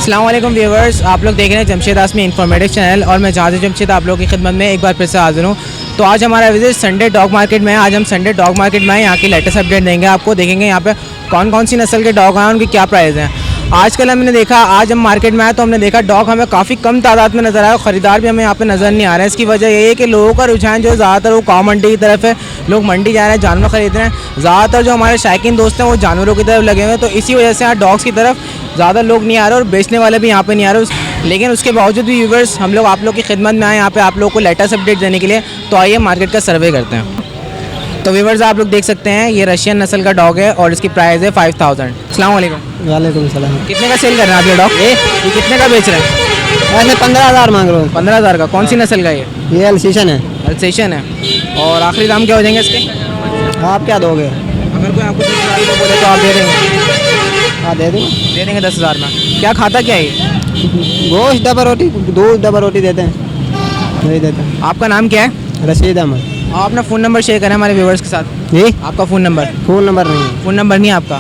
अस्सलाम वालेकुम व्यूअर्स, आप लोग देख रहे हैं जमशेद आसमी इंफॉर्मेटिव चैनल और मैं जहाज़ जमशेद आप लोगों की खिदमत में एक बार फिर से हाजिर हूँ। तो आज हमारा विजिट संडे डॉग मार्केट में है। आज हम संडे डॉग मार्केट में यहाँ की लेटेस्ट अपडेट देंगे आपको। देखेंगे यहाँ पे कौन कौन सी नस्ल के डॉग हैं, उनकी क्या प्राइस हैं। आजकल हमने देखा, आज हम मार्केट में आए तो हमने देखा डॉग हमें काफ़ी कम तादाद में नज़र आया और ख़रीदार भी हमें यहाँ पे नज़र नहीं आ रहे हैं। इसकी वजह यही है कि लोगों का रुझान जो है ज़्यादातर वो काव मंडी की तरफ है। लोग मंडी जा रहे हैं, जानवर ख़रीद रहे हैं। ज़्यादातर जो हमारे शायकीन दोस्त हैं वो जानवरों की तरफ लगे हुए हैं, तो इसी वजह से यहाँ डॉग्स की तरफ ज़्यादा लोग नहीं आ रहे और बेचने वाले भी यहाँ पे नहीं आ रहे। लेकिन उसके बावजूद भी व्यूवर्स हम लोग आप लोग की खिदमत में आए यहाँ पे आप लोगों को लेटेस्ट अपडेट देने के लिए। तो आइए मार्केट का सर्वे करते हैं। तो व्यूवर्स आप लोग देख सकते हैं ये रशियन नस्ल का डॉग है और इसकी प्राइस है 5000। अस्सलाम वालेकुम। वालेकुम सलाम। कितने का सेल कर रहे हैं आप ये डॉग? ये कितने का बेच रहे हैं? ऐसे 15,000 मांग रहा हूँ। 15,000 का। कौन सी नस्ल का ये अल्सेशन है। अल्सेशन है। और आखिरी दाम क्या हो जाएंगे इसके? आप क्या दोगे? अगर कोई आपको 10,000 का बोले तो आप दे देंगे? हाँ दे दूँगा। दे देंगे 10,000 में। क्या खाता क्या है ये? गोश्त डबल रोटी, दूध डबल रोटी देते हैं, नहीं देते हैं। आपका नाम क्या है? रशीद अहमद। आप अपना फ़ोन नंबर शेयर करें हमारे व्यूवर्स के साथ। जी आपका फ़ोन नंबर नहीं है। फ़ोन नंबर नहीं है आपका?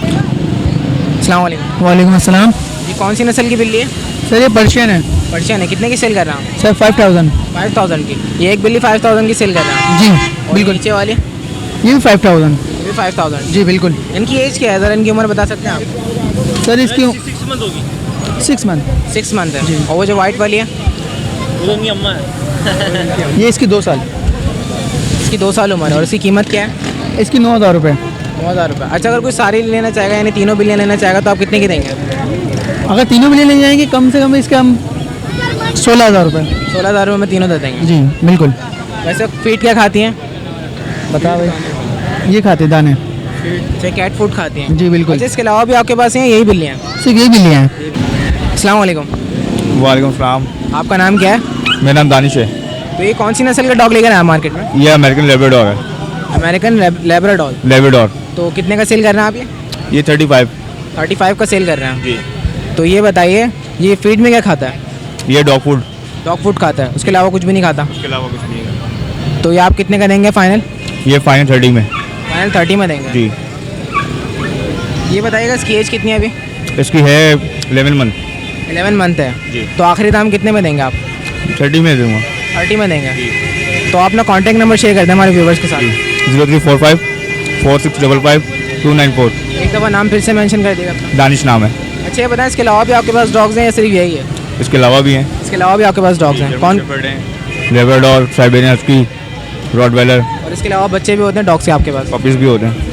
अस्सलाम वालेकुम। वालेकुम अस्सलाम। ये कौन सी नस्ल की बिल्ली है? सर ये पर्शियन है पर्शियन है। कितने की सेल कर रहा हूँ? सर 5000। 5000 की। ये एक बिल्ली 5000 की सेल कर रहा है। जी और बिल्कुल। नीचे वाली ये भी 5000। ये भी 5000। जी बिल्कुल। इनकी एज क्या है, ज़रा इनकी उम्र बता सकते हैं आप? सर इसकी 6 मंथ। 6 मंथ है। और वो जो वाइट वाली है ये इसकी 2 साल। इसकी 2 साल उम्र है। और इसकी कीमत क्या है? इसकी 9000 रुपये। 9000 रुपये। अच्छा, अगर कोई सारी लेना चाहेगा यानी तीनों बिल्लियाँ लेना चाहेगा तो आप कितने की देंगे? अगर तीनों बिल्ली ले जाएंगे कम से कम इसके हम 16000 रुपये। 16,000 रुपये में तीनों दे देंगे। जी बिल्कुल। वैसे फीड क्या खाती हैं? बता भाई। ये खाते दाने। अच्छा, कैट फूड खाती हैं। जी बिल्कुल। अच्छा, इसके अलावा भी आपके पास हैं यही बिल्लियाँ? सिर्फ यही बिल्लियाँ हैं। अस्सलाम वालेकुम। वालेकुम सलाम। आपका नाम क्या है? मेरा नाम दानिश है। तो ये कौन सी नस्ल का डॉग लेकर आया मार्केट में? ये अमेरिकन लेब्राडोर है। American Labrador. लेब्राडोर। तो कितने का सेल कर रहे हैं आप ये? ये 35। 35 का सेल कर रहे हैं जी। तो ये बताइए ये फीड में क्या खाता है? ये डॉग फूड। डॉग फूड खाता है, उसके अलावा कुछ भी नहीं खाता? उसके अलावा कुछ नहीं है। तो ये आप कितने का देंगे फाइनल? ये फाइन 30 में। फाइनल 30 में देंगे। जी। ये बताइएगा इसकी एज कितनी है अभी? इसकी है 11 मंथ। 11 मंथ है। जी। तो आखिरी दाम कितने में देंगे आप? 30 में दूँगा। 30 में देंगे। तो आप अपना कॉन्टैक्ट नंबर शेयर कर दें हमारे व्यूवर्स के साथ। 0345 4655 294। एक दफ़ा नाम फिर से मेंशन कर दिएगा अपना। दानिश नाम है। अच्छा, ये बताएं इसके अलावा भी आपके पास डॉग्स हैं या सिर्फ यही है? इसके अलावा भी हैं। इसके अलावा भी आपके पास डॉग्स हैं? कौन? Labrador, Siberian husky, Rottweiler. और इसके अलावा बच्चे भी होते हैं डॉग्स के आपके पास? पपीज भी होते हैं।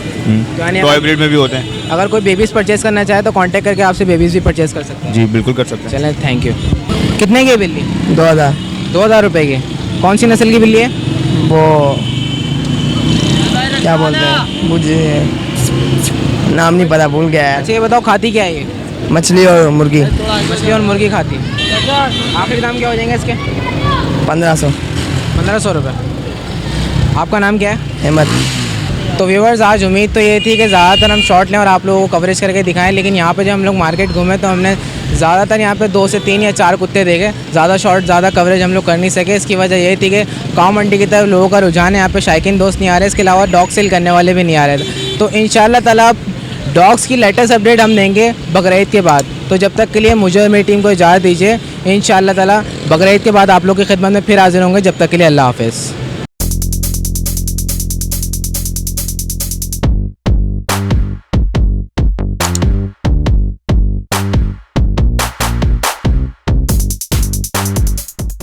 तो यानी टॉय ब्रीड में भी होते हैं। अगर कोई बेबीज़ परचेज़ करना चाहे तो कांटेक्ट करके आपसे बेबीज़ भी परचेज़ कर सकते हैं। जी बिल्कुल कर सकते हैं। चलें, थैंक यू। कितने की है बिल्ली? 2000। 2000 रुपये की। कौन सी नस्ल की बिल्ली है? वो क्या बोलते हैं, मुझे नाम नहीं पता, भूल गया है। अच्छा, ये बताओ खाती क्या है ये? मछली और मुर्गी। मछली और मुर्गी खाती है। आखिरी दाम क्या हो जाएंगे इसके? 1500। 1500 रुपये। आपका नाम क्या है? अहमद। तो व्यूवर्स आज उम्मीद तो ये थी कि ज़्यादातर हम शॉर्ट लें और आप लोगों को कवरेज करके दिखाएं, लेकिन यहाँ पे जब हम लोग मार्केट घूमे तो हमने ज़्यादातर यहाँ पे 2 से 3 या 4 कुत्ते देखे। ज़्यादा शॉर्ट ज़्यादा कवरेज हम लोग कर नहीं सके। इसकी वजह ये थी कि काव मंडी की तरफ लोगों का रुझान है, यहाँ पे शायकीन दोस्त नहीं आ रहे, इसके अलावा डॉग सेल करने वाले भी नहीं आ रहे थे। तो इंशाल्लाह ताला डॉग्स की लेटेस्ट अपडेट हम देंगे बकरीद के बाद। तो जब तक के लिए मुझे और मेरी टीम को इजाज़त दीजिए। इंशाल्लाह ताला बकरीद के बाद आप लोग की खिदमत में फिर हाजिर होंगे। जब तक के लिए अल्लाह हाफ़िज़।